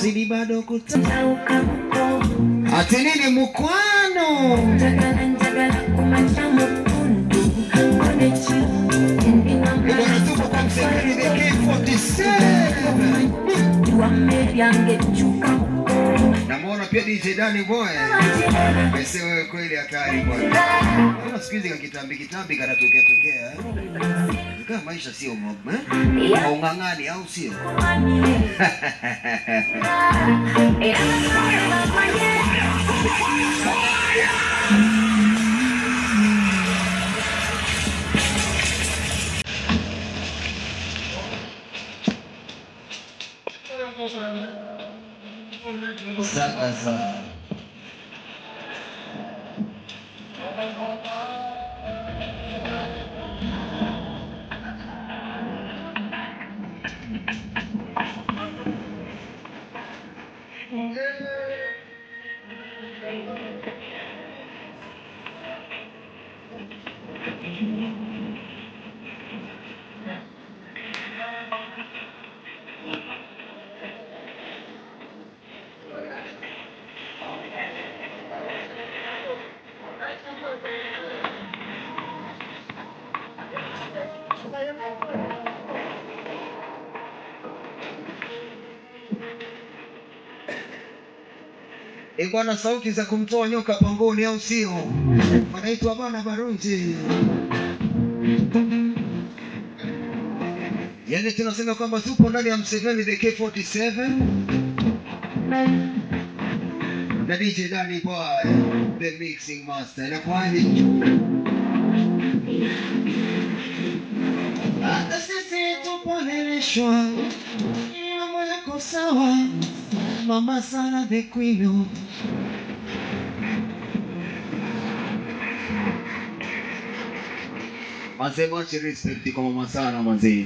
Zidi bado kutauka mko ati nini mkwano njagala kumacha mukundu konechi Nigona tupo kwa msefeni the K47 Tuwame vyange chuka Namona pia DJ Danny Boy Mese wewe kweli hatari bwana Kuna siku hizi kitambi kanatokea Kama maisha sio mob au ngangani au sio Sasa Bwana sauti za kumtoa nyoka pangoni au sio? Wanaitwa bana Barunji. Yaani tunasema kwamba tupo ndani ya Mseveni the K47. Na DJ Danny Boy, the mixing master. Na kwani hata sisi tuponeleshwa. Mambo yako sawa. Mama sana the queen. Manze much respect kwa mama sana manze.